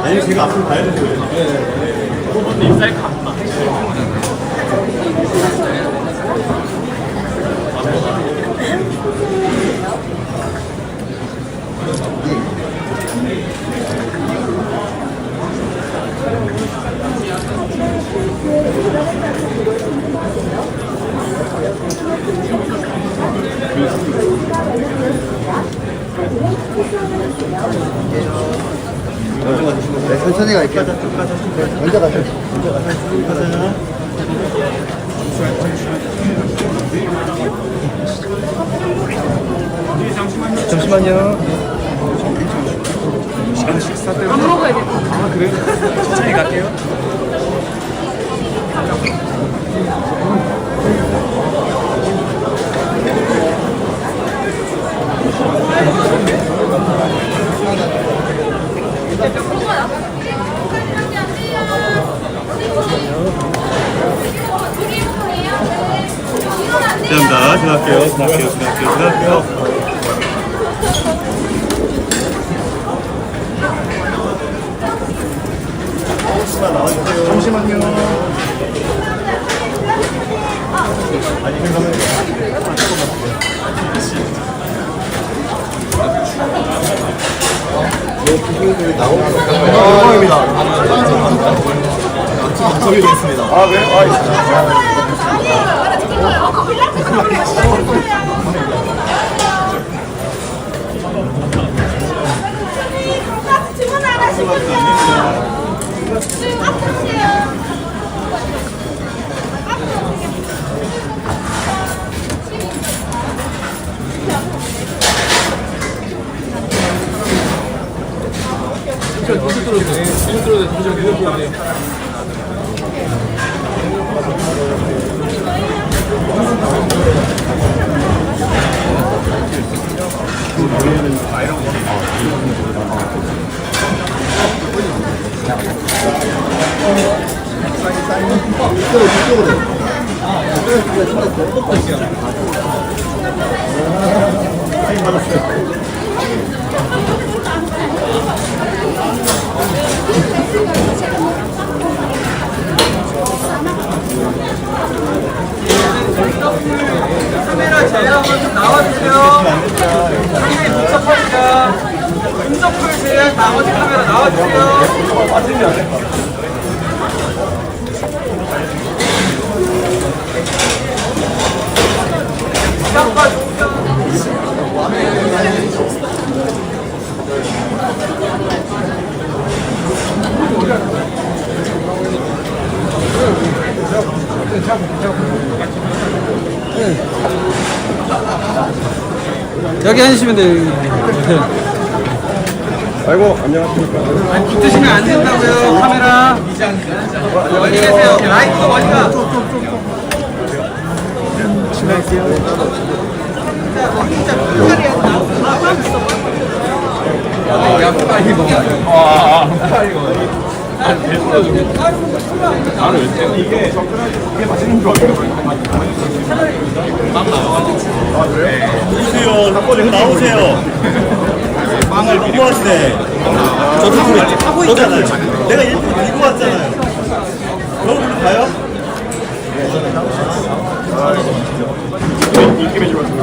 아니 제가 앞으로 가야 되는 거예요. 네. 입살 갔다. 네, 천천히 갈게요. 먼저 가세요. 먼저 가세요. 잠시만요. 시간 식사 때문에. 안 먹어야 돼. 아 그래? 천천히 갈게요. 감사합니다. 지나갈게요. 잠시만요. 아니, 영광입니다. 방송이 되겠습니다. 아, 그래요? 주문 안 하시군요. 지금 앞으로세요. 카메라 제일 한번 좀 나와주세요. 상당히 복잡하니까 인서클 제일 나머지 카메라 나와주세요. 쌍파 여기 앉으시면 돼요. 아이고, 안녕하십니까. 아니, 붙으시면 안 된다고요. 카메라 멀리 계세요. 라이트가 멀리 가. 야, 빨리 먹어. 빨리 먹어. 나는 이게 맛있는 거 같아요. 아, 그래요? 주세요. 닭꼬리 나오세요. 빵을 너무 하시네. 저도 그래. 하고 있잖아요. 내가 일부러 들고 왔잖아요. 여러분 가요? 느낌이 좋았어요.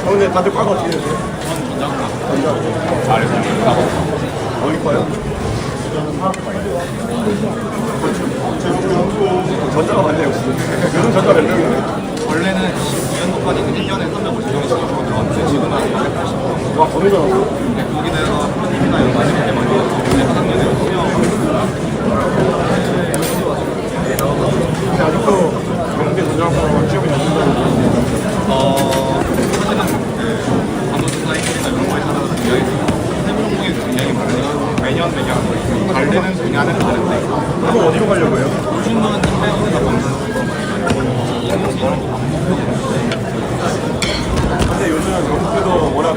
근데 다들 과가 어떻게 되세요? 잘했어요. 어디 과요? 전자가 많네요. 요즘 전자 몇 명이에요? 원래는 22년도까지 1년에 350명이 들어왔는데 지금은 280명. 와, 거의 다 왔어요. 근데 거기 대해서 프로님이나 여기 마지막 때 많이 저번에 사장님들 근데 아직도 명대 전자학과가 취업이 안 된다고. 사실은 반도체 사이트나 이런 거 많이 찾아서 이야기 세부공공이 굉장히 많아요. 매년 잘 되는 분야는 다른데 그럼 어디로 가려고 해요? 요즘은 해외에서 방송 근데 요즘은 명대도 워낙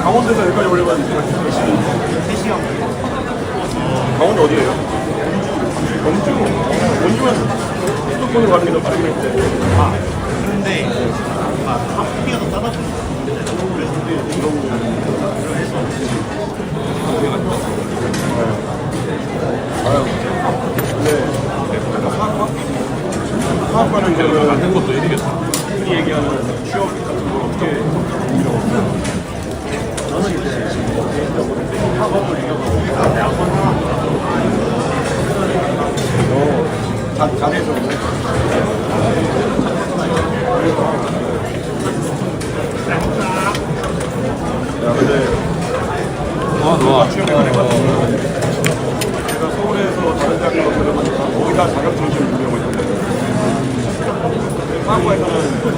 강원도에서 여기까지 올려봤는데 3시간. 강원도 어디예요? 원주면 수도권으로 가는 게 더 빠르긴 했는데. 그런데 커피가 더 싸다 사업가는 이제 한 것도 얘기겠다. 흔히 얘기하는 취업 같은 걸 어떻게 저는 이제 학업을 잘해서 야 근데 취업에 관해 제가 서울에서 다른 대학교로 들어가니까 거기다 자격증 좀 준비하고 있는데 사학과에서는 그런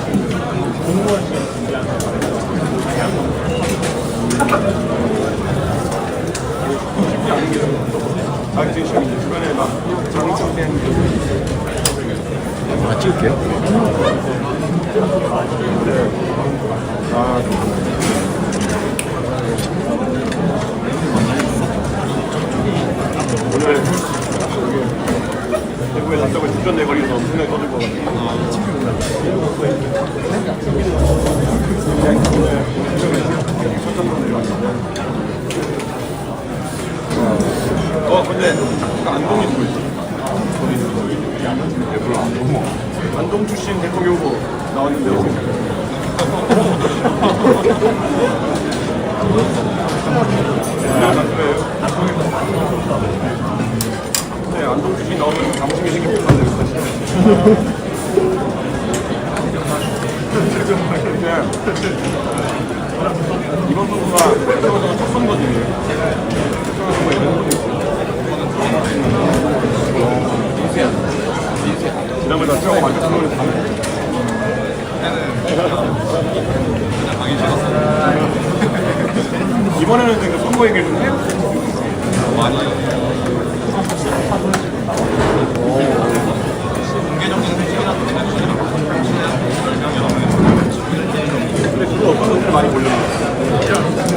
지금 공무원 시험 준비하는 쉽지 않은 게 자격증 시험이 주변에 막 장학생 때 찍을게요. 오늘 대구에 단적을 직전 내거리에서 분명히 떠들 것 근데 안동이 누구 있지? 안동 출신 대통령 후보 나왔는데 어떻게 네, 안동 출신 나오면 감심이 생길 것 같아요. 이번 선거가 첫 선거지. 지난번에 다 트라고 만든 선거를 다 이번에는 그 선거 얘기를 좀 해요? 많이 근데 주로 어떤 분들 많이 몰렸나요?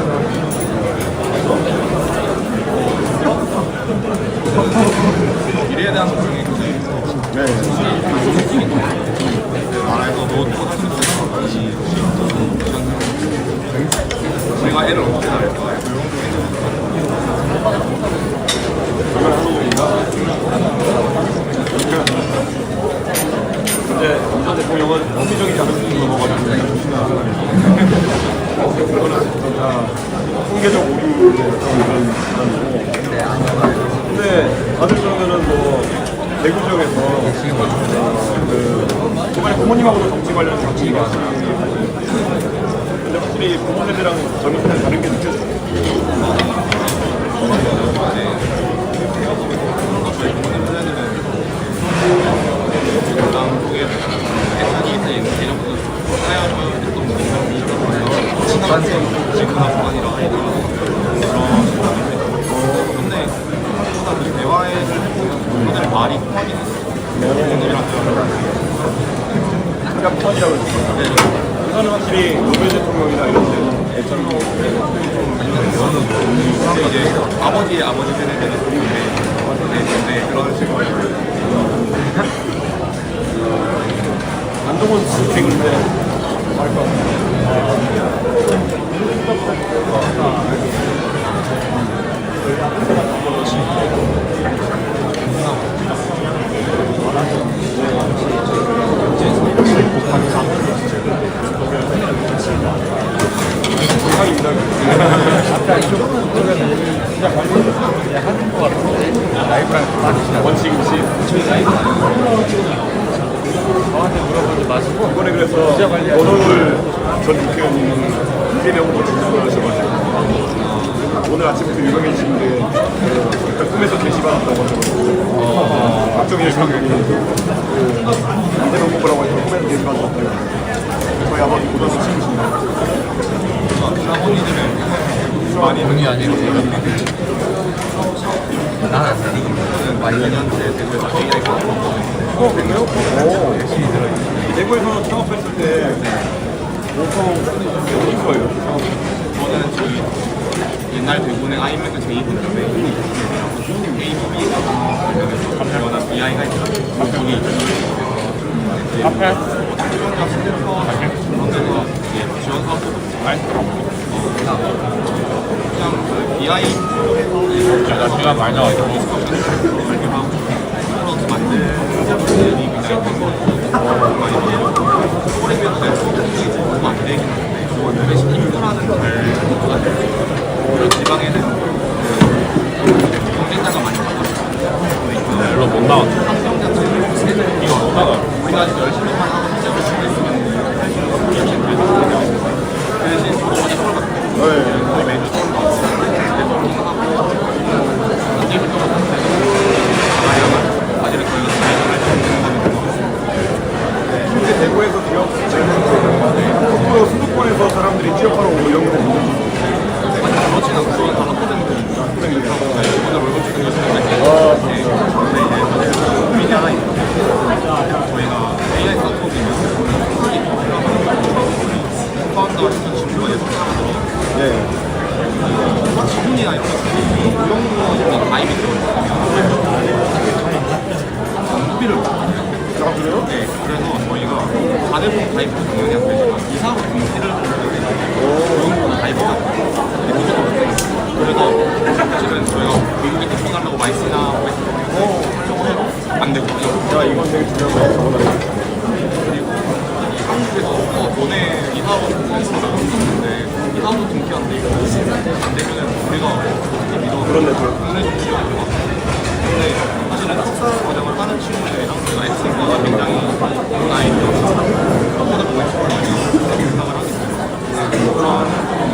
미래에 대한 걱정이 네. 나라에서도 제가 애를 어떻게 낳을까? 근데 윤 대통령은 정치적인 자격증을 넘어가지고 통계적 오류 근데 다들 그러면은 뭐 대구 지역에서 저번에 부모님하고도 정치 관련해서 같이 얘기하시나요? 근데 확실히 부모 세대랑 젊은 세대 다른 게 느껴져요. 말이 통하긴 그러니까 편이라고 했어요. 이거는 확실히 노무현 대통령이나 이런 데 애처럼 근데 이제 아버지의 아버지 세대들은 네, 그런 식으로 안동은 주택인데 말것 같아요. 이번에 그래서 원호를 전 국회의원님이 이재명 후보 출마를 하셔가지고 오늘 아침부터 유명해지신 게 꿈에서 게시받았다고 하더라고요. 박정희 상경이 이재명 후보라고 해서 꿈에서 게시받았다고 저희 아버지 고등학교 친구신데 사원이들은 많이 돈이 아니고 난안 돼. 많이 년째 대구에서 AI가 그래요? 대구에서 창업했을 때 보통 어디 거예요? 저는 저희 옛날 대구는 아이맥은 제2분인데 ABB가 관련한 BI가 있어요. 거기 앞에 지원 사업도 그냥 BI 나 시간 많이 나왔어. 프로덕트 만드는 분들이 굉장히 많이 오래되면 너무 안 되긴 한데 대신 인프라는 잘 그런 지방에는 경쟁자가 많이 나가요. 별로 못 나왔어. 환경 자체는 이거 우리가 열심히만 하고 시작을 할 수 있으면 그 대신 저도 어디 서울 갔고 거의 매주 서울 가고 하고 언제부터 바지를 거의 근데 대구에서 기업 대구 수도권에서 사람들이 취업하러 오고 이런 경우 있는 그렇진 않고 다 학부생들 오늘 월급 주는 거 주는 고민이 하나 있는데 저희가 AI 스타트업이면 파운더 하시는 친구가 예술 사람들이 지분이나 이런 거 무용으로 가입이 들어있으면 장비를 그래요? 네, 그래서 저희가 4대분 가입도 당연히 안 되지만 이사로 등기를 무용으로 가입하거든요. 그래서 사실은 저희가 미국에 대표하려고 많이 쓰냐고 했는데 안 되고 야, 이건 되게 중요한 거야. 적어놔야지. 그리고 한국에서 너네 이사원 등록했는데 이사원 등기하는데 이거 안 되면은 우리가 어떻게 믿어 그런 네트워크. 보내주는 게 아니고 근데 사실은 학사 과정을 하는 친구들이랑 저희가 X가 굉장히 온라인 그것보다 보고 싶은 거 아니에요 생각을 하기 때문에 그런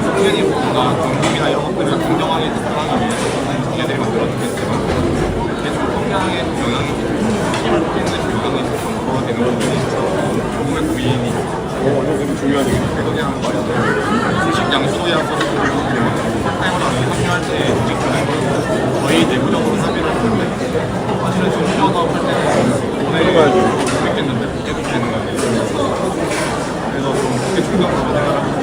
청년이 뭔가 경쟁이나 이런 것들을 공정하게 접근하기 위해서 청년들이 만들어주겠지만 계속 성향에 영향이 힘을 뿌리는 영향이 있어서 되는 부분이 정말 고민이 이거 되게 중요한 얘기죠. 그냥 주식 양수도약서 타임어라는 합류할 때 조직 주는 걸 거의 내부적으로 합의를 했는데 사실은 지금 시험업 할 때는 오늘 모르겠는데 계속 되는 거예요. 그래서 좀 그게 중요하다고 생각합니다.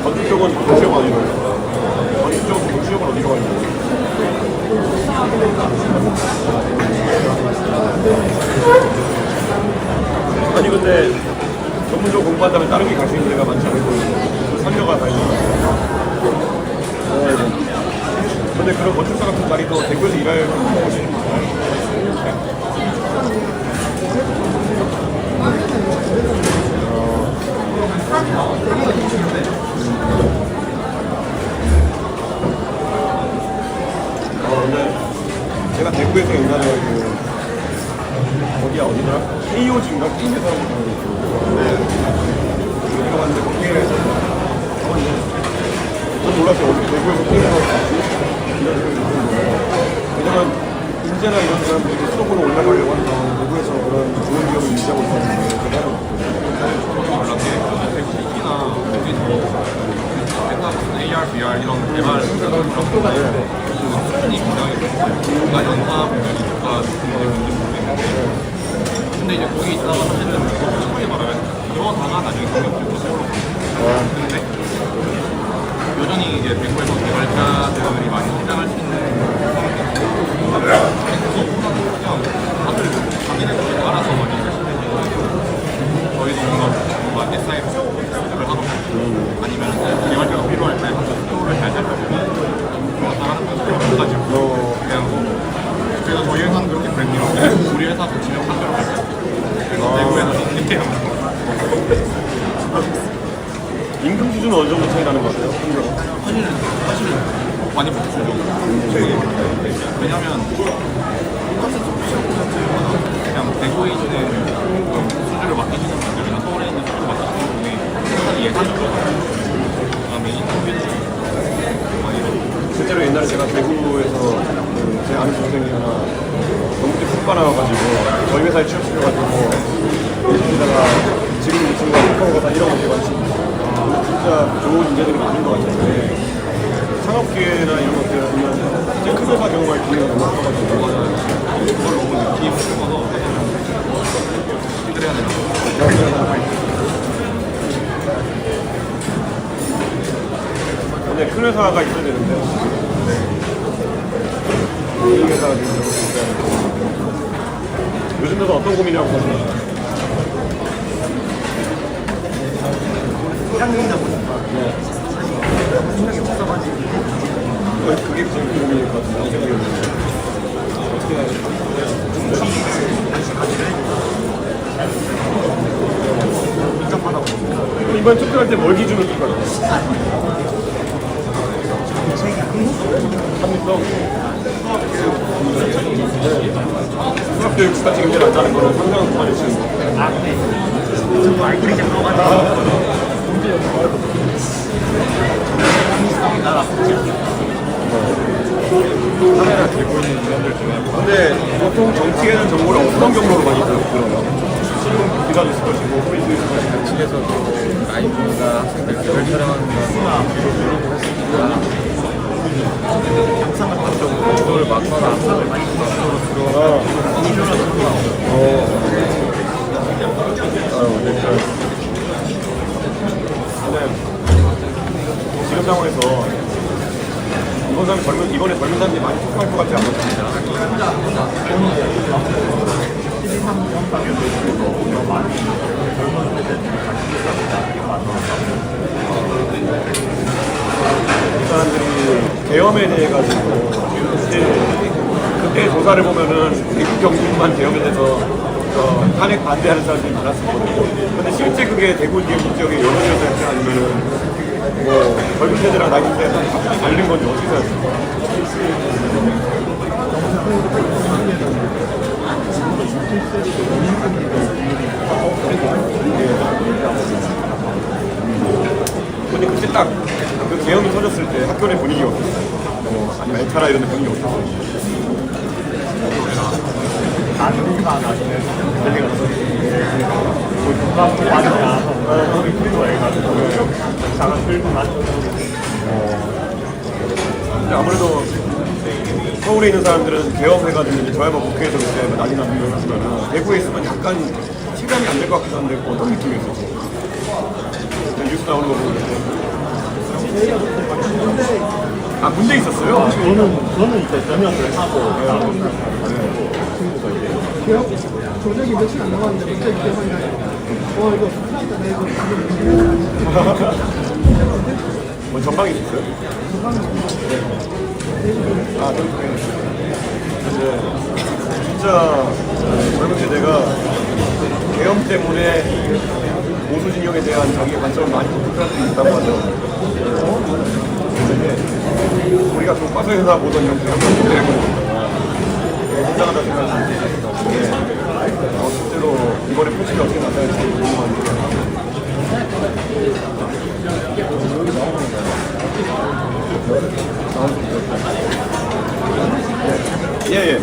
건축 쪽은 도시역 어디로 가요? 건축 쪽은 도시역은 어디로 가요? 아니 근데 전문적으로 공부한다면 다른 게 갈 수 있는 데가 많지 않고 선녀가 다니는 근데 그런 건축사 같은 말이 또 대구에서 일할 곳이 근데 제가 대구에서 옛날에 거기야 어디더라? KOG인가? KOG 사람을 여기가 갔는데 거기에 전 몰랐어요. 어디 대구에서 KOG 왜냐면 인재나 이런 사람들이 수도권으로 올라가려고 하면 대구에서 그런 좋은 기업을 유지하고 있었는데 특히나 여기서 AR, VR 이런 개발 수준이 굉장히 뭔가 연사 분들이 누가 뭔지 모르겠는데 근데 이제 거기 있다가 사실은 솔직하게 말하면 이러다가 나중에 경력직으로 서울로 가요. 근데 여전히 이제 대구에서 개발자들이 많이 성장할 수 있는 그것보다는 그냥 다들 자기네들 알아서 많이 하시는 저희도 뭔가 SI로 수습을 하거나 아니면 개발자가 필요할 때 스토어를 잘 살펴보면 잘하는 분들이 많아가지고 그냥 그래서 저희 회사는 그렇게 브랜딩하고 우리 회사도 지명 상대로 갈 거예요. 그래서 대구에서 이렇게 하는 임금 수준은 어느 정도 차이 나는 것 같아요? 사실은 많이 붙죠. 왜냐면 그냥 대구에 있는 수주를 맡기시는 분들이나 서울에 있는 수주를 맡기시는 분이 항상 예산적으로 그다음에 인터뷰 실제로 옛날에 제가 대구에서 제 아는 동생이 하나 너무 푹 나와가지고 저희 회사에 취업시켜가지고 거기다가 지금 이 친구가 카카오가 다 1억 5천 원씩 근데 큰 회사가 있어야 되는데 이 회사가 요즘 들어 어떤 고민이라고 하시나요? 그게 제일 고민일 것 같은데 생각이 어떻게 해야 돼? 이번 투표할 때 뭘 기준으로 투표할 거야? 합리성? 수학교육 스타팅 문제를 안 짜는 거는 상당한 그만이 치는 거. 카메라 들고 있는 사람들 중에 근데 보통 정치에는 정보를 어떤 경로로 많이 들어요? 신문 기사도 있을 것이고 후리도 있을 것이고 집에서도 아이폰이나 학생들 개별 촬영하는 거 이걸 막거나 지금 상황에서 이번에 젊은 사람들이 많이 투표할 것 같지 않습니다. 이 사람들이 계엄에 대해 가지고 그때 조사를 보면은 미국 경찰만 계엄에 대해서 탄핵 반대하는 사람들이 많았었거든요. 근데 실제 그게 대구 지역의 여론이었을지 아니면은 뭐 젊은 세대랑 나이 세대랑 갑자기 다른 건지 어떻게 생각하세요? 근데 그때 딱 그 계엄이 터졌을 때 학교 내 분위기가 어땠어요? 아니면 에타라 이런 데 분위기가 어땠어요? 근데 아무래도 서울에 있는 사람들은 계엄해가지고 이제 저야 뭐 국회에서 그때 난리 나는 걸 하지만 대구에 있으면 약간 실감이 안 될 것 같기도 한데 어떤 느낌이었어요? 뉴스 나오는 거 보고 아 군대 있었어요? 저는 이제 전역을 하고 조작이 며칠 안 남았는데 갑자기 기억이 나요. 이거 뭐 전방에 있었어요? 아, 이제 진짜 젊은 세대가 계엄 때문에 보수 진영에 대한 자기의 관점을 많이 바꿀 수 있다고 하죠. 우리가 교과서에서 보던 형태가 굉장하다 생각하는데 실제로 이번에 표식이 어떻게 나타날지 궁금한데 예예.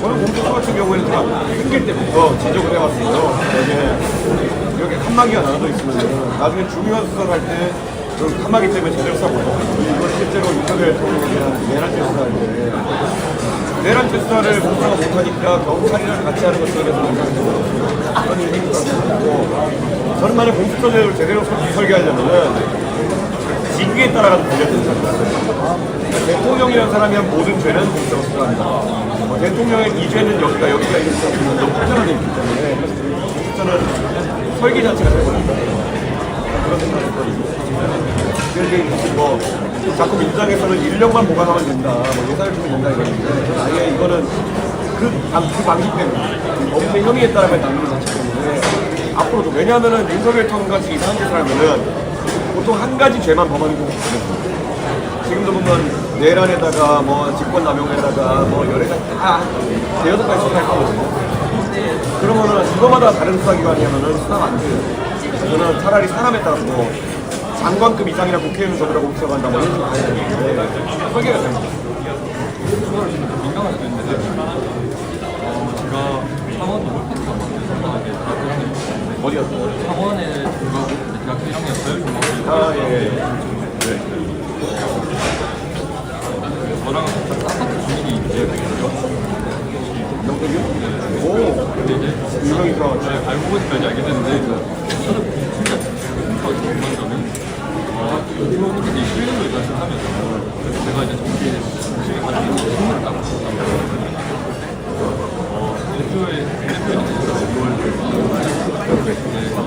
저는 공수처 같은 경우에는 제가 생길 때부터 지적을 해왔어요. 여기 칸막이가 나눠져 있으면 나중에 중요한 수사를 할 때 그 칸막이 때문에 제대로 싸고 이걸 실제로 윤석열 대통령이랑 내란죄 수사할 때 내란죄 수사를 공수처가 못하니까 경찰이랑 같이 하는 것에 대해서 그런 일이 있었고 저는 만약 공수처제를 제대로 설계하려면은 직위에 따라가는 분야가 있잖아요. 대통령이라는 사람이 한 모든 죄는 공수처가 수사합니다. 대통령의 이 죄는 여기가 이렇게 있으면 너무 편하게 있기 때문에 공수처는 설계 자체가 되거든요. 그런 생각이 있거든요. 그래서 뭐 자꾸 민주당에서는 인력만 보강하면 된다, 뭐 예산을 주면 된다 이러는데 아예 이거는 그 방식 때문에 업체 형의에 따라 나누는 자체 때문에 앞으로도 왜냐하면은 윤석열 총같이 이상한 짓을 하면은 보통 한 가지 죄만 범하는 경우가 있거든요. 지금도 보면 내란에다가 뭐 직권남용에다가 뭐 여러 가지 다 대여섯 가지 수사할 거거든요. 그러면은 이거마다 다른 수사기관이면은 수사가 안 돼요. 저는 차라리 사람에 따라서 뭐 장관급 이상이나 국회의원 저들하고 국서간다 뭐 이런 식으로 가야 되는데 설계가 됩니다. 민감할 수 있는데 제가 상원도 몰카가 어디였어요? 학원에 불구하고 대학교 1학년이었어요. 아, 예. 네. 저랑 아파트 주인이 이제 영덕이요? 오, 근데 이제 유명이서. 알고 보니까 알게 됐는데 저는 진짜 궁금하게 궁금한 점은 이분들이 실력을 말씀하면서 그래서 제가 이제 정치에 관심 있는 질문을 따고 있었다고 대표의 뭘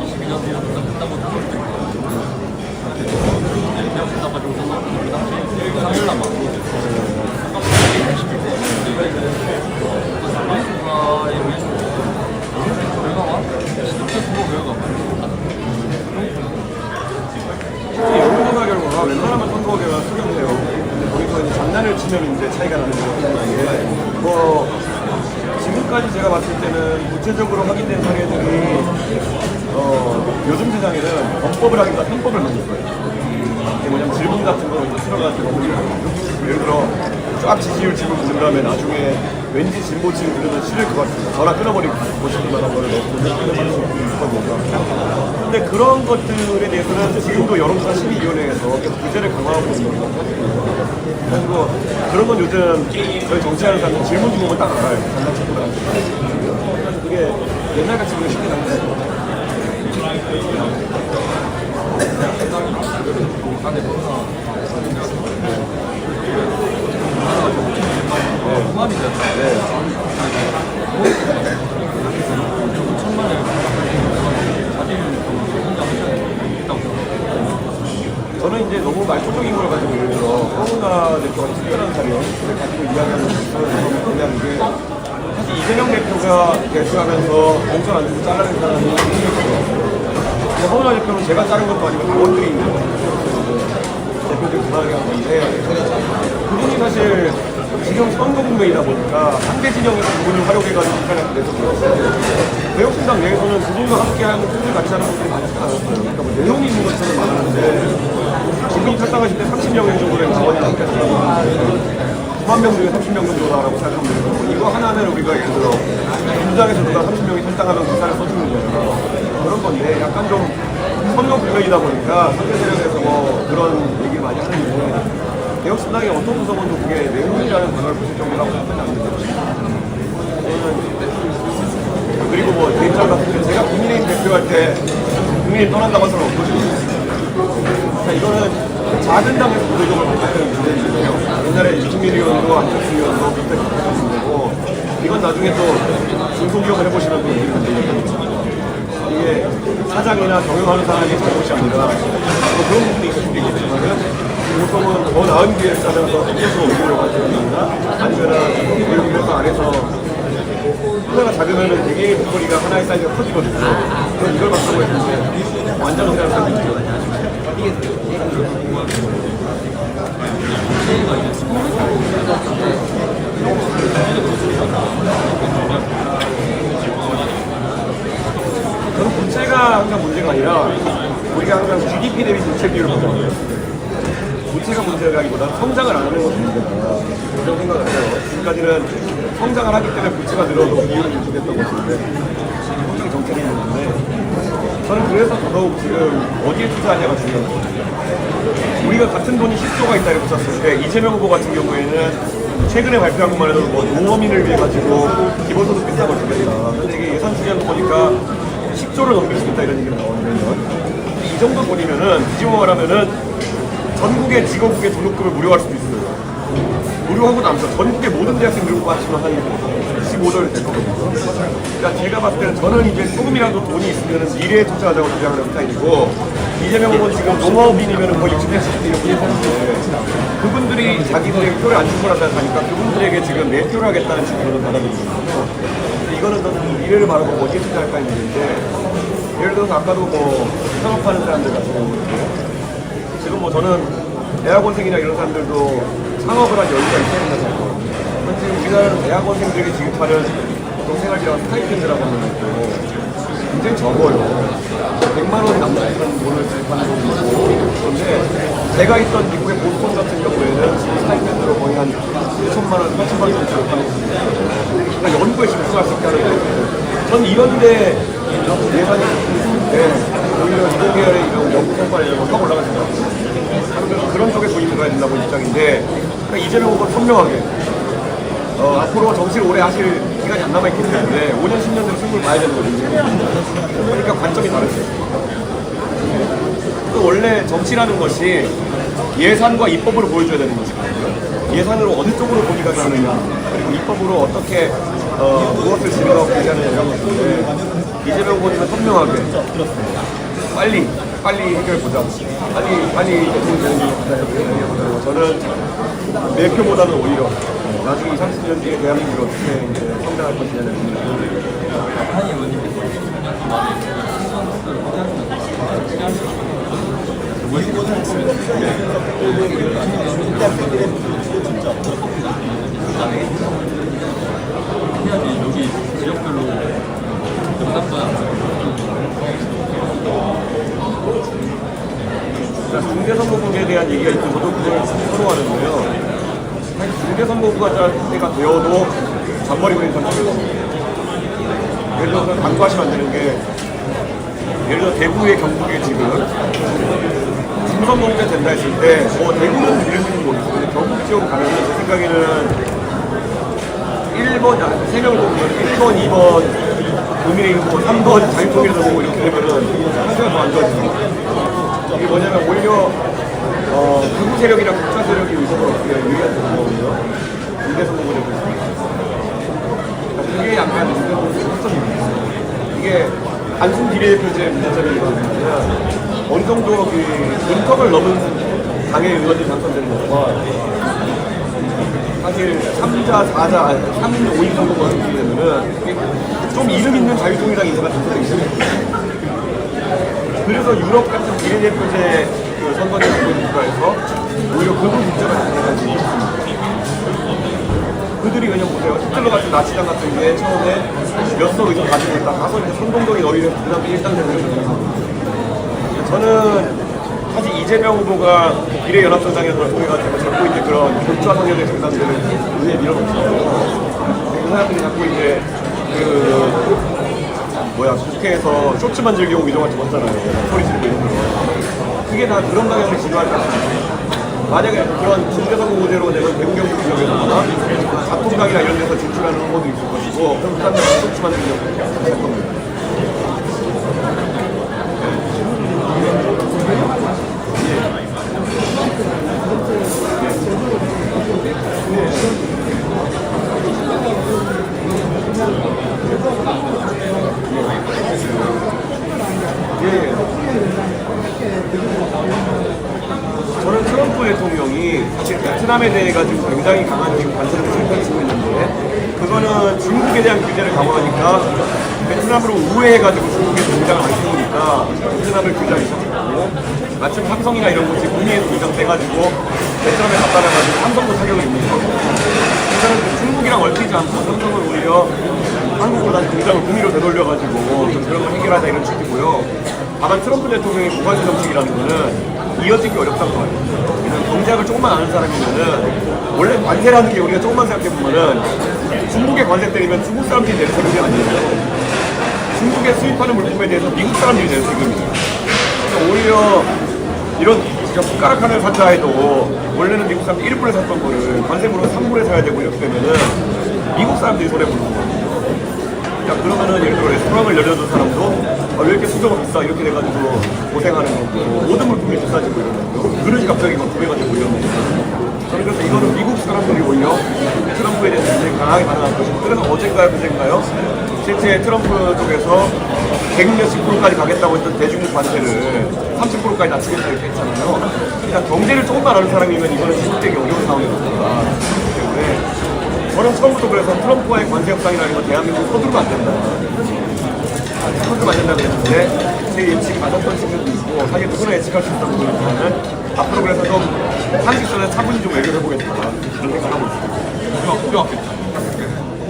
22년 했다고 대학 갔다 가지고 그 당시 상일남 하고 여론조사 결과가 웬만하면 선거 결과 수렴해요. 근데 거기서 이제 장난을 치면 이제 차이가 나는 거예요. 뭐 지금까지 제가 봤을 때는 구체적으로 확인된 사례들이 요즘 세상에는 범법을 하기보다 편법을 하는 거예요. 이게 뭐냐면 질문 같은 거 이제 틀어가지고 예를 들어 쫙 지지율 질문 부른 다음에 나중에 왠지 진보층이 들으면 싫을 것 같아요. 전화 끊어버리고 싶을 만한 거를 끊어버릴 수 있거든요. 근데 그런 것들에 대해서는 지금도 여론조사 심의위원회에서 계속 규제를 강화하고 있는 거거든요. 그래서 그런 건 요즘 저희 정치하는 사람들 질문 주문을 딱 알아요. 장난치고 그래서 그게 옛날같이 그게 쉽게 나는데 저는 이제 너무 말초적인 걸 가지고 예를 들어 허은하 대표가 특별한 사례를 가지고 이야기하는 것은 그냥 이게 사실 이재명 대표가 대표하면서 공천 안 주고 잘라낸 사람이 허은하 대표는 제가 자른 것도 아니고 당원들이 있는 거예요. 대표들 그만하게 한 건데 그분이 사실 지금 선거 국면이다 보니까 상대 진영에서 그분을 활용해가지고 북한에 내서 개혁신당 내에서는 그분과 함께하는 뜻을 같이 하는 분들이 많지 않았어요. 그러니까 뭐 내용이 있는 것처럼 많았는데 그분이 탈당하실 때 30명 정도의 당원이 남겼어요. 9만 명 중에 30명 정도라고 생각하면 되고 이거 하나는 우리가 예를 들어 민주당에서 누가 30명이 탈당하면 기사를 써주는 거잖아. 그런 건데 약간 좀 선거 국면이다 보니까 상대 세력에서 뭐 그런 얘기 많이 하는데 개혁신당의 어떤 구성원도 그게 내용이라는 단어를 붙일 정도라고 생각하면 안 되죠. 그리고 뭐 개인적 같은 데 제가 국민의힘 대표할 때 국민의힘 떠난다고 할 사람 없거든요. 자, 이거는 작은 당에서 구조적으로 바뀌는 문제인데요. 옛날에 유승민 의원도 안철수 의원도 비슷하게 바뀌었던 거고 이건 나중에 또 중소기업을 해보시면 또 이게 문제거든요. 이게 사장이나 경영하는 사람이 잘못이 아니라 뭐 그런 부분이 있을 수도 있겠지만은 보통은 더 나은 기회를 따면서 스스로 옮기려고 하시거나 아니면은 외국 회사 안에서 하나가 작으면은 개개의 목소리가 하나의 사이즈가 커지거든요. 그럼 이걸 바꾸고 했는데 완전 그냥 사람이 저는 부채가 항상 문제가 아니라 우리가 항상 GDP 대비 부채 비율을 보잖아요. 부채가 문제라기보다 성장을 안 하는 것이 문제다. 그런 생각을 해요. 지금까지는 성장을 하기 때문에 부채가 늘어도 비율이 유지됐던 것인데 성장 정책이 있는데 저는 그래서 더더욱 지금 어디에 투자하냐가 중요한 거거든요. 우리가 같은 돈이 10조가 있다 이렇게 쳤을 때 이재명 후보 같은 경우에는 최근에 발표한 것만 해도 뭐 노어민을 위해 가지고 기본소득 비싸고 주겠다. 근데 이게 예산 추이하는 거 보니까 10조를 넘길 수 있다 이런 얘기가 나오는데요. 이 정도 돈이면은 뒤집어 말하면은 전국의 직업국의 등록금을 무료할 수도 있어요. 무료하고 남서 전국의 모든 대학생들 맞추면 한 15조를 될 거거든요. 그러니까 제가 봤을 때는 저는 이제 조금이라도 돈이 있으면 미래에 투자하자고 주장을 하는 스타일이고 이재명 후보는 지금 농업인이면 거의 60대, 70대 이렇게 되는데 그분들이 자기들에게 표를 안 주고 나서 하니까 그분들에게 지금 내 표를 하겠다는 식으로 받아들이거든요. 이거는 저는 미래를 바라보고 어디에 투자할까 하는 문제인데 예를 들어서 아까도 뭐 산업하는 사람들 같은 경우는 지금 뭐 저는 대학원생이나 이런 사람들도 창업을 한 여유가 있어야 된다고 생각해요. 지금 우리나라는 대학원생들에게 지급하는 보통 생활비랑 스타이펜드라고 하는 것도 굉장히 적어요. 100만 원이 남는 돈을 지급하는 경우도 있고 그런데 제가 있던 미국의 보스턴 같은 경우에는 지금 스타이펜드로 거의 한 1천만 원, 8천만 원 정도 지급하는 거예요. 그러니까 연구에 집중할 수 있게 하는 거예요. 전 이런데 예산이 이재명 후보가 선명하게 앞으로 정치를 오래 하실 기간이 안 남아있기 때문에 5년, 10년 뒤로 승부를 봐야 되는 거거든요. 그러니까 관점이 다르죠. 또 원래 정치라는 것이 예산과 입법으로 보여줘야 되는 것이거든요. 예산으로 어느 쪽으로 보기가 가느냐, 그리고 입법으로 어떻게 무엇을 진행하고 얘기하느냐 이런 것인데 이재명 후보님은 선명하게 빨리 해결보자. 빨리 대통령 되는 게 가장 저는 매표보다는 오히려 나중에 20, 30년 뒤에 대한민국이 어떻게 이제 성장할 것이냐는 박한희 의원님께서 10년 만에 선수를 확대하는 해야지 여기 지역별로 중대선거구에 대한 얘기가 있고 저도 그걸 선호하는데요. 중대선거구가 때가 되어도 잔머리 부리는 사람이 있어요. 예를 들어서 강조하시면 안 되는 게 예를 들어 대구의 경북에 지금 중선거구가 된다 했을 때 대구는 이럴지는 모르겠어요. 근데 경북 지역 가면 제 생각에는 1번, 3명을 보면 1번, 2번 국민의힘, 3번 자유통일에서 보고 이렇게 되면은 상태가 더 안 좋아집니다. 이게 뭐냐면 오히려 극우 세력이랑 국자 세력이 의석을 얻기 위한 유리한 거거든요. 중대선거구를 그게 약간 중대선거구의 특성입니다. 이게 단순 비례대표제 문제점이 아니라 어느 정도 그 문턱을 넘은 당의 의원들이 당선되는 것과 사실 3자, 4자, 3인, 5인 정도가 되면은 좀 이름 있는 자유통일당 인사가 당선되기 시작합니다. 그래서 유럽 같은 비례대표제 그 선거제 갖고 있는 국가에서 오히려 극우 국자가 나타나지 있습니다. 그들이 그냥 보세요. 히틀러 같은 나치당 같은 게 처음에 몇 석 의석 가지고 있다 가서 이제 선동적인 어휘를 그다음에 일당되는 저는 사실 이재명 후보가 비례연합정당에서 통해가지고 잡고 있는 그런 교차 성향의 정당들을 눈에 밀어놓잖아요. 그 사람들이 자꾸 이제 국회에서 쇼츠 만들기 위정 같은 거 했잖아요. 소리 지르고 있는 거. 그게 다 그런 방향을 지도할 것 같아요. 만약에 그런 중대선거구제로 되면 대구 경북 지역에서나 자통당이나 이런 데서 진출하는 후보도 있을 것이고 그럼 그 사람들은 쇼츠 만들기 할 겁니다. 저는 트럼프 대통령이 사실 베트남에 대해 가지고 굉장히 강한 지금 관세를 펼치고 있는데 그거는 중국에 대한 규제를 강화하니까 베트남으로 우회해가지고 중국에 공장을 안 세우니까 베트남을 규제하기 시작했고 마침 삼성이나 이런 곳이 북미에서 위장돼가지고 베트남에 갖다 놔가지고 삼성도 타격을 입는 거고 그래서 중국이랑 얽히지 않고 삼성은 오히려 한국보다 공장을 북미로 되돌려가지고 좀 그런 걸 해결하자 이런 취지고요. 다만 트럼프 대통령의 고관세 정책이라는 거는 이어지기 어렵다고 봐요. 왜냐면 경제학을 조금만 아는 사람이면은 원래 관세라는 게 우리가 조금만 생각해보면은 중국에 관세 때리면 중국 사람들이 내는 세금이 아니에요. 중국에 수입하는 물품에 대해서 미국 사람들이 내는 세금이에요. 그러니까 오히려 이런 진짜 숟가락 하나를 산다 해도 원래는 미국 사람들이 1불에 샀던 거를 관세무로 3불에 사야 되고 이렇게 되면은 미국 사람들이 손해보는 거예요. 야, 그러면은 예를 들어 레스토랑을 열려준 사람도 왜 이렇게 수저가 비싸 이렇게 돼가지고 고생하는 거고 모든 물품이 비싸지고 이러는 거 그릇이 갑자기 막 900원에 올려놓는 거 저는 그래서 이거는 미국 사람들이 오히려 트럼프에 대해서 굉장히 강하게 반응할 것이고 그래서 어젠가요 그젠가요 실제 트럼프 쪽에서 100몇십 %까지 가겠다고 했던 대중국 관세를 30%까지 낮추겠다 이렇게 했잖아요. 그러니까 경제를 조금만 아는 사람이면 이거는 지속되기 어려운 상황이 없다. 때문에 저는 처음부터 그래서 트럼프와의 관세 협상이라는 건 대한민국이 서두르면 안 된다. 서두르면 안 된다고 했는데 제 예측이 맞았던 측면도 있고 사실 누구나 예측할 수 있다고 보니까는 앞으로 그래서 좀 상식선에 차분히 좀 외교를 해보겠다 그런 생각을 하고 있습니다. 필요하겠다.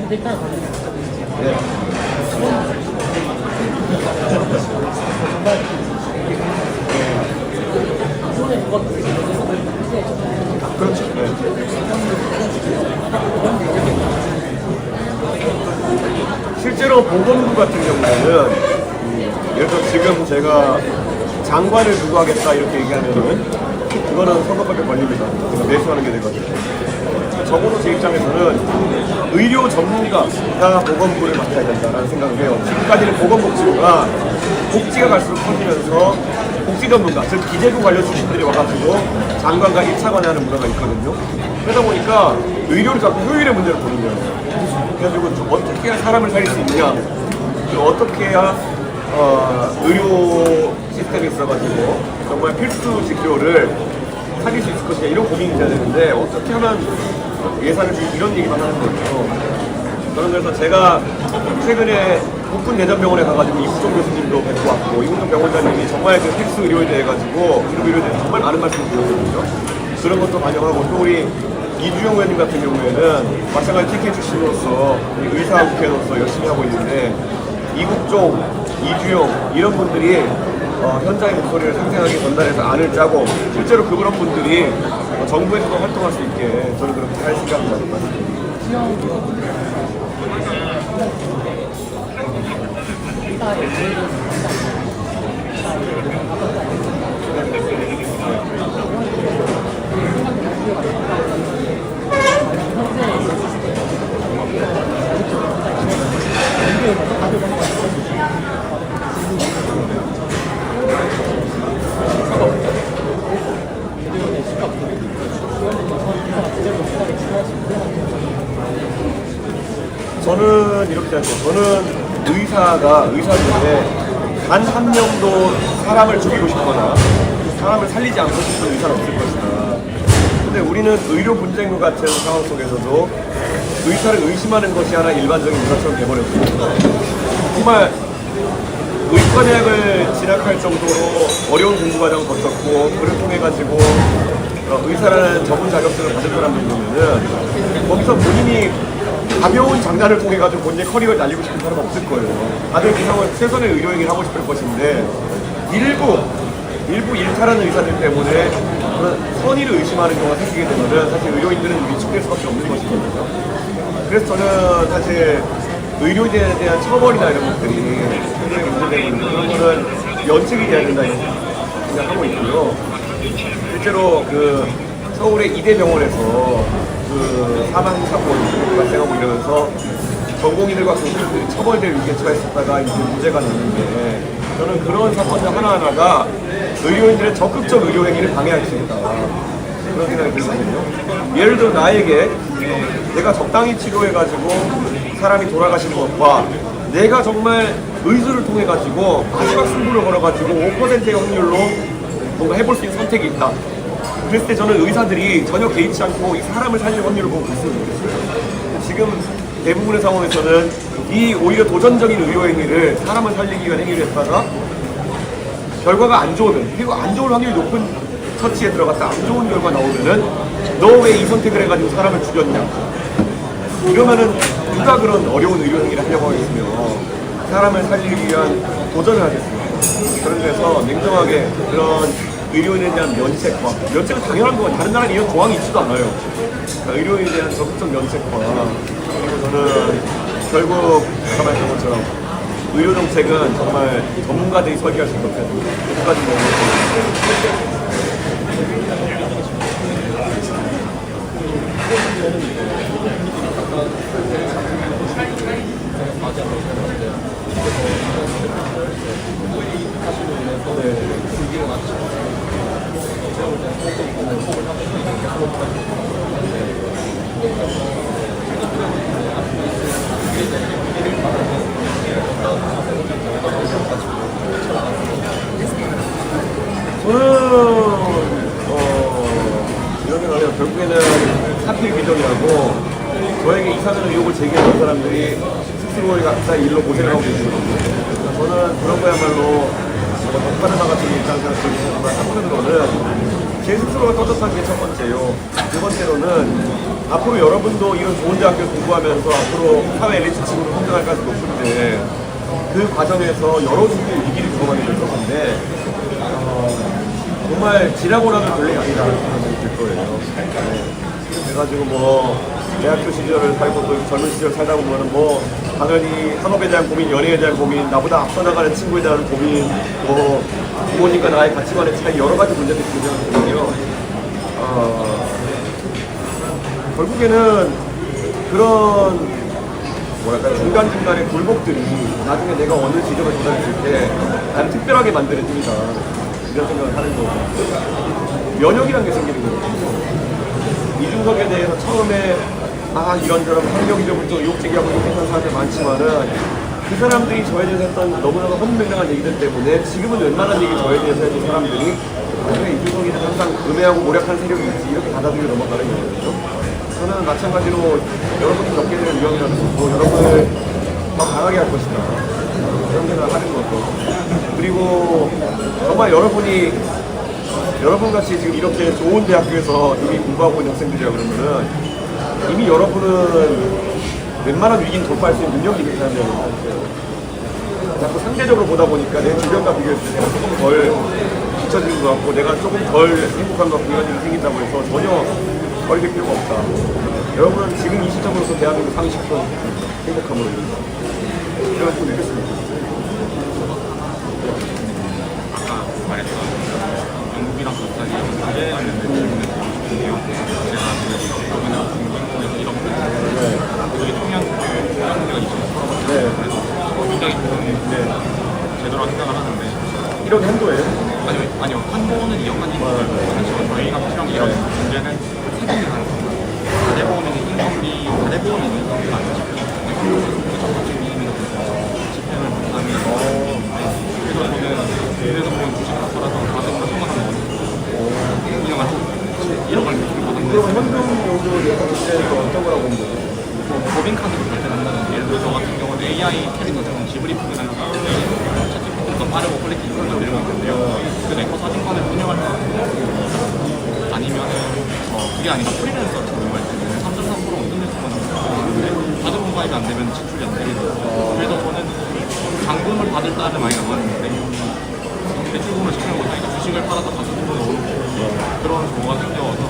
네. 그렇죠. 네. 실제로 보건부 같은 경우에는 예를 들어 지금 제가 장관을 누구 하겠다 이렇게 얘기하면은 그거는 선거법에 걸립니다. 제가 매수하는 게 되거든요. 적어도 제 입장에서는 의료 전문가가 보건부를 맡아야 된다는 생각을 해요. 지금까지는 보건복지부가 복지가 갈수록 커지면서 복지 전문가, 즉 기재부 관련 출신들이 와가지고 장관과 1차관을 하는 문화가 있거든요. 그러다 보니까 의료를 자꾸 효율의 문제를 보는 거예요. 그래가지고 어떻게 해야 사람을 살릴 수 있느냐, 그리고 어떻게 해야 의료 시스템이 있어가지고 정말 필수 지표를 살릴 수 있을 것이냐, 이런 고민이 돼야 되는데 어떻게 하면 예산을 주기, 이런 얘기만 하는 거죠. 저는 그래서 제가 최근에 국군 내전병원에 가가지고 이국종 교수님도 뵙고 왔고, 이국종 병원장님이 정말 그 필수 의료에 대해 가지고 의료에 대해 정말 많은 말씀을 드렸거든요. 그런 것도 반영하고, 또 우리 이주영 의원님 같은 경우에는 마찬가지 TK 출신으로서 의사 국회로서 열심히 하고 있는데, 이국종, 이주영 이런 분들이 현장의 목소리를 상생하게 전달해서 안을 짜고 실제로 그런 분들이 정부에서도 활동할 수 있게 저는 그렇게 할 생각입니다. 저는 이렇게 생각해요. 저는 의사인데 단 한 명도 사람을 죽이고 싶거나 사람을 살리지 않고 싶은 의사는 없을 것이다. 근데 우리는 의료 분쟁과 같은 상황 속에서도 의사를 의심하는 것이 하나 일반적인 문화처럼 돼버렸습니다. 정말 의과대학을 진학할 정도로 어려운 공부 과정을 거쳤고, 그를 통해 가지고 의사라는 전문 자격증을 받은 사람들 보면은 거기서 본인이 가벼운 장난을 통해 가지고 본인의 커리어를 날리고 싶은 사람은 없을 거예요. 다들 기성은 최선의 의료행위를 하고 싶을 것인데, 일부 일탈하는 의사들 때문에 그런 선의를 의심하는 경우가 생기게 되면은 사실 의료인들은 위축될 수밖에 없는 것이거든요. 그래서 저는 사실 의료에 대한 처벌이나 이런 것들이 굉장히 문제되고 있는데, 그런 거는 연책이 돼야 된다 이렇게 생각하고 있고요. 실제로 그 서울의 이대병원에서 그 사망 사건이 발생하고 이러면서 전공의들과 교수들이 처벌될 위기에 처했었다가 이제 문제가 났는데, 저는 그런 사건들 하나하나가 의료인들의 적극적 의료행위를 방해할 수 있다, 그런 생각이 들거든요. 예를 들어 나에게 내가 적당히 치료해가지고 사람이 돌아가시는 것과 내가 정말 의술을 통해가지고 마지막 승부를 걸어가지고 5%의 확률로 뭔가 해볼 수 있는 선택이 있다. 그랬을 때 저는 의사들이 전혀 개의치 않고 이 사람을 살릴 확률을 보고 있으면 좋겠어요. 지금 대부분의 상황에서는 이 오히려 도전적인 의료행위를 사람을 살리기 위한 행위를 했다가 결과가 안 좋으면, 그리고 안 좋을 확률이 높은 처치에 들어갔다 안 좋은 결과 나오면은 너 왜 이 선택을 해가지고 사람을 죽였냐, 이러면은 누가 그런 어려운 의료행위를 하려고 하겠으며 사람을 살리기 위한 도전을 하겠습니다. 그런 데서 냉정하게 그런 의료인에 대한 면책은 당연한 거고, 다른 나라는 이런 조항이 있지도 않아요. 그러니까 의료인에 대한 적극적 면책과, 그리고 저는 결국 아까 말했던 것처럼 의료 정책은 정말 전문가들이 설계할 수 있는 것같아요. 끝까지 저는 이런 생각을 해요. 결국에는 사필 규정이라고, 저에게 이상한 의혹을 제기하는 사람들이 스스로 각자 일로 고생을 하고 계시거든요. 저는 그런 거야말로 덕파르마 같은 입장에서 정말 한편으로는 제 스스로가 떳떳한 게 첫 번째요. 두 번째로는 앞으로 여러분도 이런 좋은 대학교 공부하면서 앞으로 사회 엘리트층으로 성장할 가능성이 높은데, 그 과정에서 여러 종류의 위기를 경험하게 될 것인데 정말 지나고나면 별일이 아니라는 생각이 들 거예요. 그래가지고 뭐 대학교 시절을 살고 또 젊은 시절 살다 보면은 뭐 당연히 학업에 대한 고민, 연애에 대한 고민, 나보다 앞서 나가는 친구에 대한 고민, 뭐 부모님과 나의 가치관의 차이 여러 가지 문제들이 존재하거든요. 결국에는 그런 뭐랄까 중간중간의 굴곡들이 나중에 내가 어느 지점에 도달했을 때 나를 특별하게 만들어줍니다. 이런 생각을 하는 거고 면역이라는 게 생기는 거거든요. 이준석에 대해서 처음에 이런저런 학력이적으로 의혹 제기하고 있는 사람들 많지만은 그 사람들이 저에 대해서 했던 너무나도 허무맹랑한 얘기들 때문에 지금은 웬만한 얘기 저에 대해서 해준 사람들이 나중에 이준석이 항상 음해하고 모략한 세력이 있지 이렇게 받아들여 넘어가는 거거든요. 저는 마찬가지로 여러분이 겪게 되는 위험이라는 것도 여러분을 더 강하게 할 것이다. 그런 생각을 하는 것도. 그리고 정말 여러분같이 지금 이렇게 좋은 대학교에서 이미 공부하고 있는 학생들이라 그러면은 이미 여러분은 웬만한 위기는 돌파할 수 있는 능력이 있는 사람들이라고 생각해요. 자꾸 상대적으로 보다 보니까 내 주변과 비교했을 때 내가 조금 덜 뒤처지는 것 같고 내가 조금 덜 행복한 것 같고 이런 일이 생긴다고 해서 전혀 버릴 필요가 없다. 여러분은 지금 이 시점으로서 대한민국 상위 10등 행복함으로 이런 걸 느꼈습니다. 아까 말했던 영국이랑 비슷하게 문제였는데 질문을 드리고 싶은데요. 제가 지금 여기나 중국에서 이런 저희 청년들의 입장에서 그래서 굉장히 좋은 제도라고 생각을 하는데 이런 한도예요? 아니요 한도는 이어가는 거죠. 저희가 필요한 이런 문제는 세금이 가는 겁니다. 가대보험에는 인건비, 가대보험에는 인건비가 안 집행이 적극적인 이익을 집행을 못하면 그래서 저는 그래서 보면 주식 가서라도 가대보험 통과하는 거죠. 운영을 하고 이런 걸 느끼고 받는 그럼 현금 용도를 예상할 때 어떤 거라고 보면 되죠? 법인카드로 결제한다는 예를 들어 저 같은 경우는 AI 캐릭터처럼 지브리프를 하려고 좀 빠르고 퀄리티 있는 걸 만들고 있는데요. 그 네커 사진관을 운영할 때 아니면은 그게 아니라 프리랜서처럼 할 때는 3.3% 인터넷으로 나오는데 자동으로 가입이 안 되면 지출이 안 되게 돼요. 그래서 저는 잔금을 받을 딸을 많이 나왔는데 대출금을 지출하고 나니까 주식을 팔아서 가수금을 넣어놓고 그런 경우가 생겨서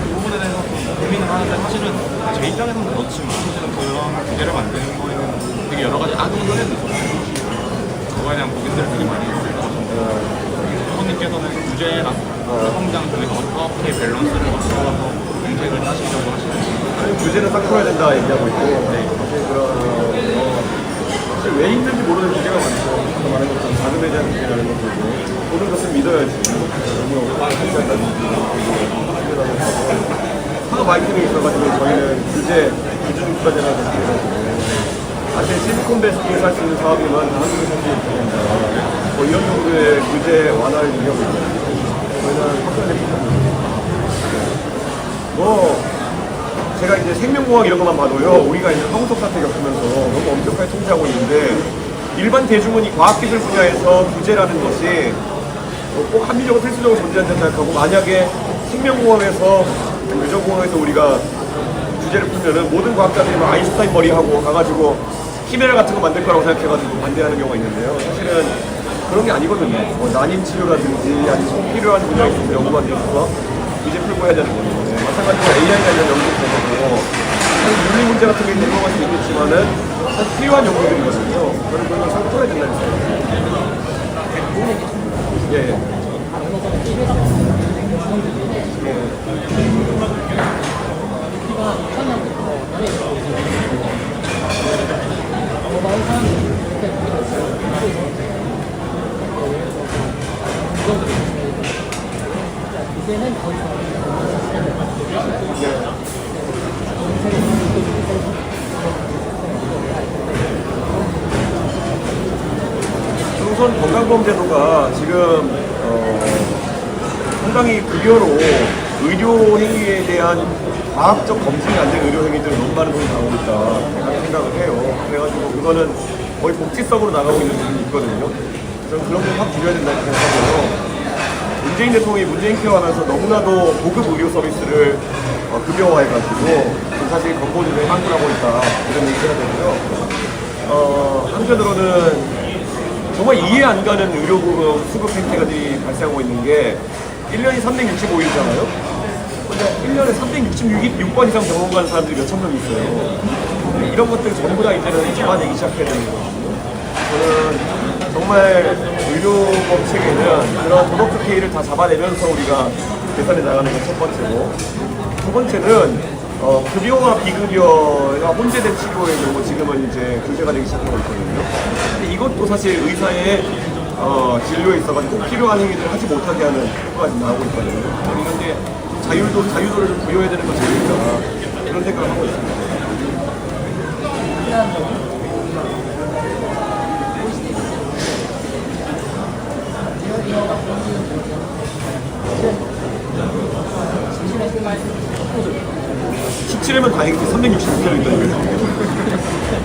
그 부분에 대해서 좀 고민을 하는데 사실은 제 입장에서는 그렇지만 사실은 그런 규제를 만드는 거에는 되게 여러 가지 악용들은 있었어요. 그거에 대한 고민들을 되게 많이 했을 것 같은데 선생님께서는 규제랑 성장 중에서 어떻게 밸런스를 맞춰서 정책을 하시려고 하시는지 규제는 딱 풀어야 된다 얘기하고 있고 사실 그런 사실 왜 힘든지 모르는 규제가 많죠. 아까 말한 것처럼 자금에 대한 규제라는 것도 모든 것을 믿어야지 너무 한다든지 사업 아이템이 있어가지고 저희는 규제주가제라고 생각해가지고 사실 실리콘밸리에서 할 수 있는 사업이면 한국에 살수 있게 된다. 뭐 이런 정도의 규제 완화를 얘기하고 있거든요. 저희는 확실하게 뭐 제가 이제 생명공학 이런 것만 봐도요 우리가 이제 황우석 사태 겪으면서 너무 엄격하게 통제하고 있는데 일반 대중은 이 과학기술 분야에서 규제라는 것이 꼭 합리적으로 필수적으로 존재한다고 생각하고 만약에 생명공학에서 유전공학에서 우리가 규제를 풀면은 모든 과학자들이 막 아인슈타인 머리하고 가가지고 키메라 같은 거 만들 거라고 생각해가지고 반대하는 경우가 있는데요. 사실은 그런 게 아니거든요. 뭐 난임 치료라든지 아니면 필요한 분야에 좀 연구가 되어서 규제 풀고 해야 되는 거죠. 마찬가지로 AI 관련 연구도 되고 사실 윤리 문제 같은 게 궁금할 수 있겠지만은 사실 필요한 연구들이거든요. 저는 그런 걸 잘 풀어야 된다는 생각입니다. 예. 우선 건강보험제도가 지금 상당히 급여로 의료 행위에 대한 과학적 검증이 안 된 의료 행위들을 너무 많은 돈이 나오고 있다 그렇게 생각을 해요. 그래가지고 그거는 거의 복지성으로 나가고 있는 부분이 있거든요. 저는 그런 걸 확 줄여야 된다고 생각하고요. 문재인 대통령이 문재인 케어하면서 너무나도 고급 의료 서비스를 급여화해가지고 사실 건보료를 환불하고 있다 이런 얘기를 해야 되고요. 한편으로는 정말 이해 안 가는 의료보험 수급 혜택들이 발생하고 있는 게 1년이 365일이잖아요. 근데 1년에 366번 이상 병원 가는 사람들이 몇천 명 있어요. 이런 것들 전부 다 이제는 잡아내기 시작해야 되는 거거든요. 저는 정말 의료법 체계는 그런 도덕적 해이를 다 잡아내면서 우리가 개선해 나가는 게 첫 번째고, 두 번째는 급여와 비급여가 혼재된 치료의 경우 지금은 이제 규제가 되기 시작하고 있거든요. 근데 이것도 사실 의사의 진료에 있어가지고 꼭 필요한 행위들을 하지 못하게 하는 효과가 나오고 있거든요. 이런 게 자유도를 좀 부여해야 되는 것이 아닐까 그런 생각을 하고 있습니다. (17회면) 다행이지 366kg 있다니까요.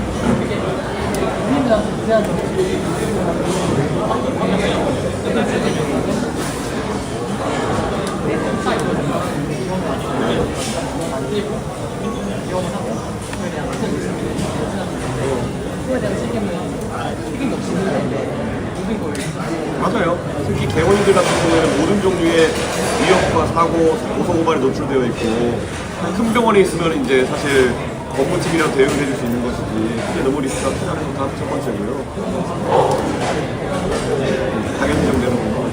맞아요. 특히 개원인들 같은 경우에는 모든 종류의 위협과 사고, 고소고발에 노출되어 있고, 큰 병원에 있으면 이제 사실 법무팀이랑 대응을 해줄 수 있는 것이지, 그게 너무 리스크가 크다는 건 첫 번째고요. 당연히 정되는 거고.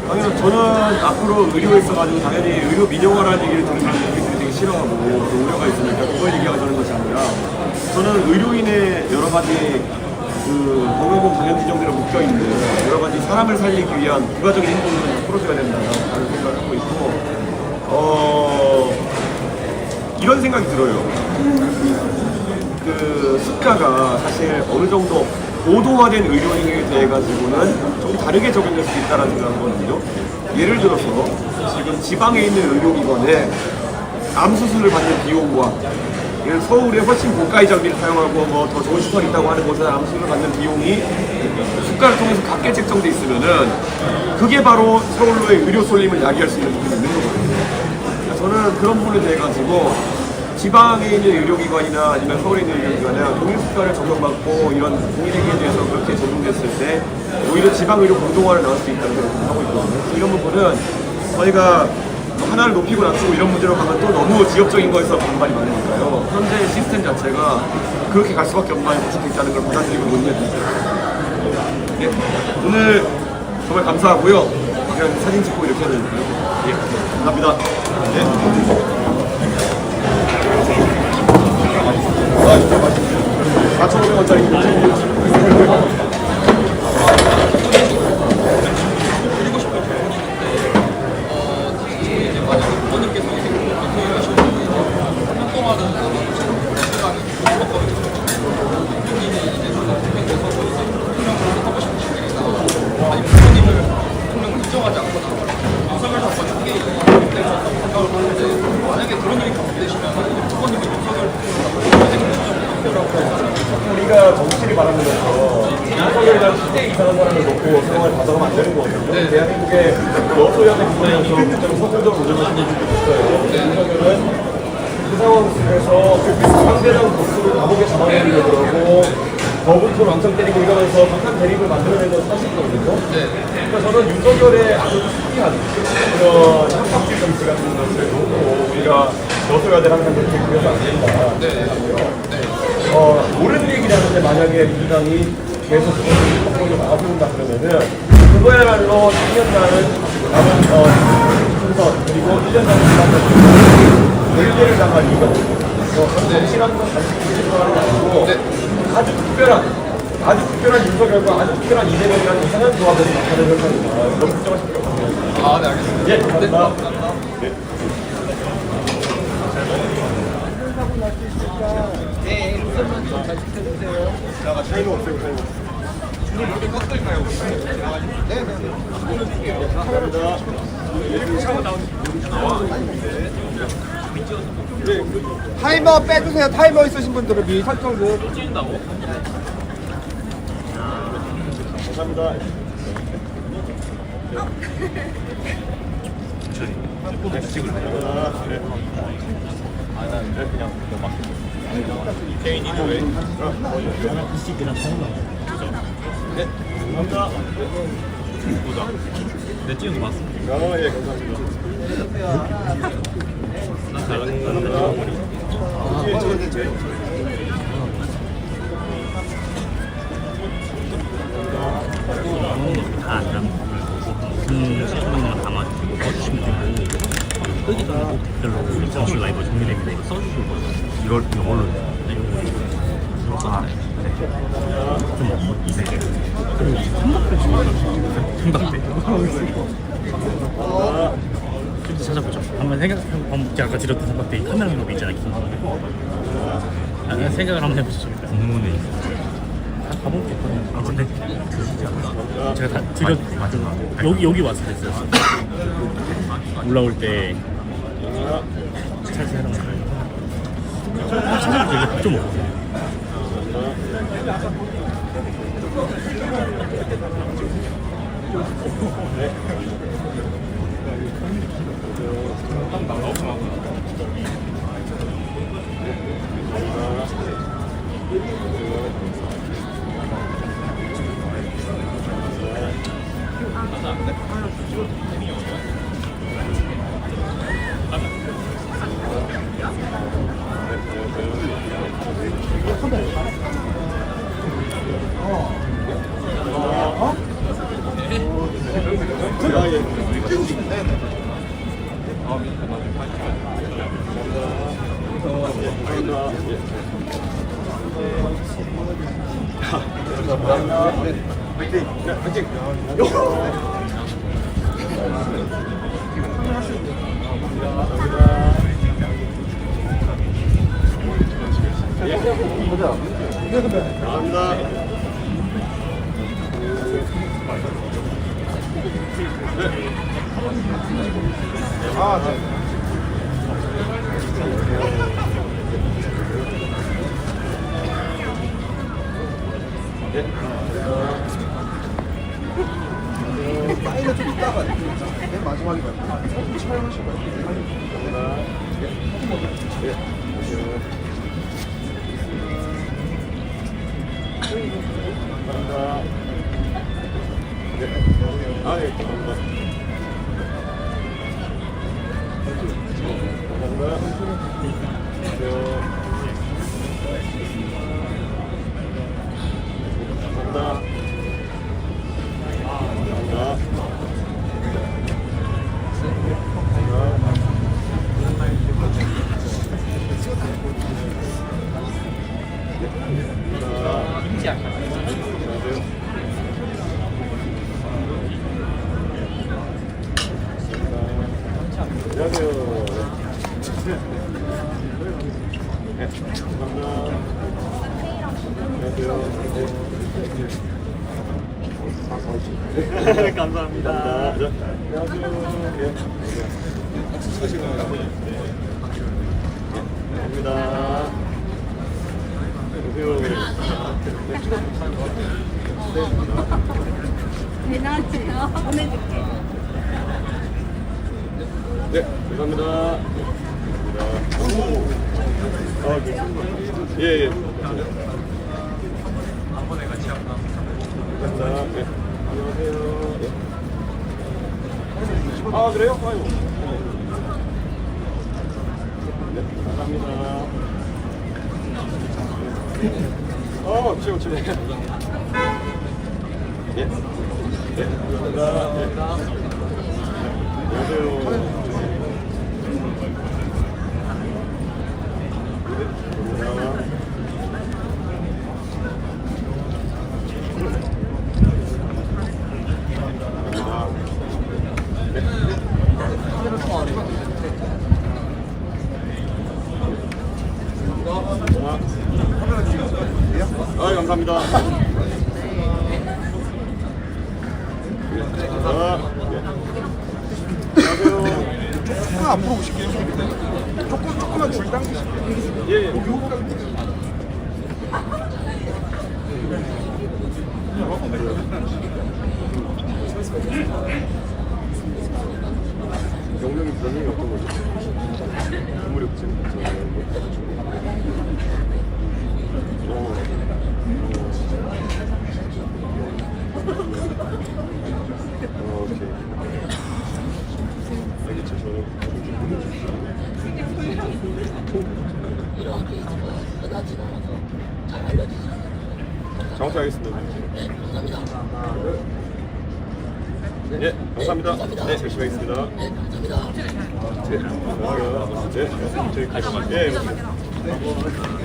당연히 저는 앞으로 의료에 있어가지고 당연히 의료 민영화라는 얘기를 들으면 우리들이 되게 싫어하고 또 우려가 있으니까 그걸 얘기하자는 것이 아니라, 저는 의료인의 여러 가지 건강보험 당연 규정대로 묶여있는 여러 가지 사람을 살리기 위한 부가적인 행동을 풀어줘야 된다는 생각을 하고 있고, 이런 생각이 들어요. 그 수가가 사실 어느 정도 고도화된 의료인에 대해 가지고는 좀 다르게 적용될 수 있다는 생각을 하거든요. 예를 들어서 지금 지방에 있는 의료기관에 암 수술을 받는 비용과 서울에 훨씬 고가의 장비를 사용하고 뭐 더 좋은 시설이 있다고 하는 곳에 암 수술을 받는 비용이 수가를 통해서 각계 책정돼 있으면은 그게 바로 서울로의 의료 쏠림을 야기할 수 있는 부분이 있는 거거든요. 저는 그런 부분에 대해 가지고 지방에 있는 의료기관이나 아니면 서울에 있는 의료기관에 동일수가를 적용받고 이런 공인행위에 대해서 그렇게 적용됐을 때 오히려 지방의료 공동화를 나올 수 있다는 생각을 하고 있거든요. 이런 부분은 저희가 하나를 높이고 낮추고 이런 문제로 가면 또 너무 지역적인 거에서 반발이 많으니까요. 현재 시스템 자체가 그렇게 갈 수밖에 없는 구축돼 있다는 걸 받아들이고 논의해주세요. 네. 오늘 정말 감사하고요. 그냥 사진 찍고 이렇게 해야 되니까요. 예. 감사합니다. 네. 4,500원짜리 우리가 정치를 바라보면서 윤석열에 대한 이상한 사람을 놓고 상황을 봐서는 안 되는 거거든요. 대한민국의 여소야대 구분에서 국정을 선정적으로 운영하시는 분들이 있어요. 윤석열은 그 상황 속에서 상대방 보수를 감옥에 잡아내려고 그러고 거부권 왕창 때리고 이러면서 극한 대립을 만들어낸 건 사실이거든요. 그러니까 저는 윤석열의 아주 특이한 그런 협박질 정치 같은 것을 놓고 우리가 여소야대 항상 그렇게 그려서 안 된다. 모르는 얘기를 하는데 만약에 민주당이 계속 그걸 막아세운다 그러면은 그거야말로 2년간은 남은 총선 그리고 1년간은 별개를 당할 이유가 없거든요. 정치라는 건 단지 기준화하는 게 아니고 아주 특별한 윤석열과 아주 특별한 이재명이라는 이상한 조합을 나타내는 현상입니다. 너무 걱정하실 필요 없습니다. 아, 네, 알겠습니다. 예, 감사합니다. 네. 네, 우선만 좀 잘 지켜주세요. 자, 차이는 없어요, 차이는. 줄을 이렇게 꺾을까요? 네. 감사합니다. 타이머 빼주세요. 타이머 있으신 분들은 미리 설정 좀. 감사합니다. 찍을래요? 네. 아, 난 그냥 막 개인이 왜? 네, 감사합니다. 보자. 내 찍은 거 봤어. 예, 감사합니다. 난 잘났는데. 다안 담고 시중만 담아주시고 써주시면 되고 끄기도 하고 댓글로 정식 라이브 정리됩니다. 이거 써주시는 거죠. 이걸로 삼각대 좀 더 찾아보죠. 한번 제가 아까 드렸던 삼각대 카메라 놈 있잖아요. 생각을 한번 해보시죠. 공무원에 가볼게요. 근데 제가 다 드렸 여기 왔을 때 했어요. 올라올 때 찰스 해랑 찾아볼 때 이게 좀 없어요. 파일을 좀 이따가 맨 마지막에 촬영하실 감사합니다. 대낮이요. 보내줄게. 네, 감사합니다. 예, 예. 한 번에 같이 한번. 감사합니다. 네. 안녕하세요. 예. 아, 그래요? 아이고. 네, 감사합니다. 지금 예. 네, 감사합니다. 네. 안녕하세요. 감사합니다. 안녕하세요. 앞으로 오실게요. 조금만 줄 당기실게요. 예, 예. 경력이 별명이 어떤 거죠? 건물이 없지? 예, 감사합니다. 네, 열심히 하겠습니다. 네, 감사합니다. 네, 저희 가져갈게요. 예,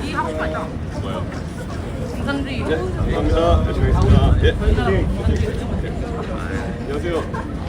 이 하고 싶어 있다. 뭐야? 인간주의. 감사합니다. 열심히 하겠습니다. 예, 안녕하세요.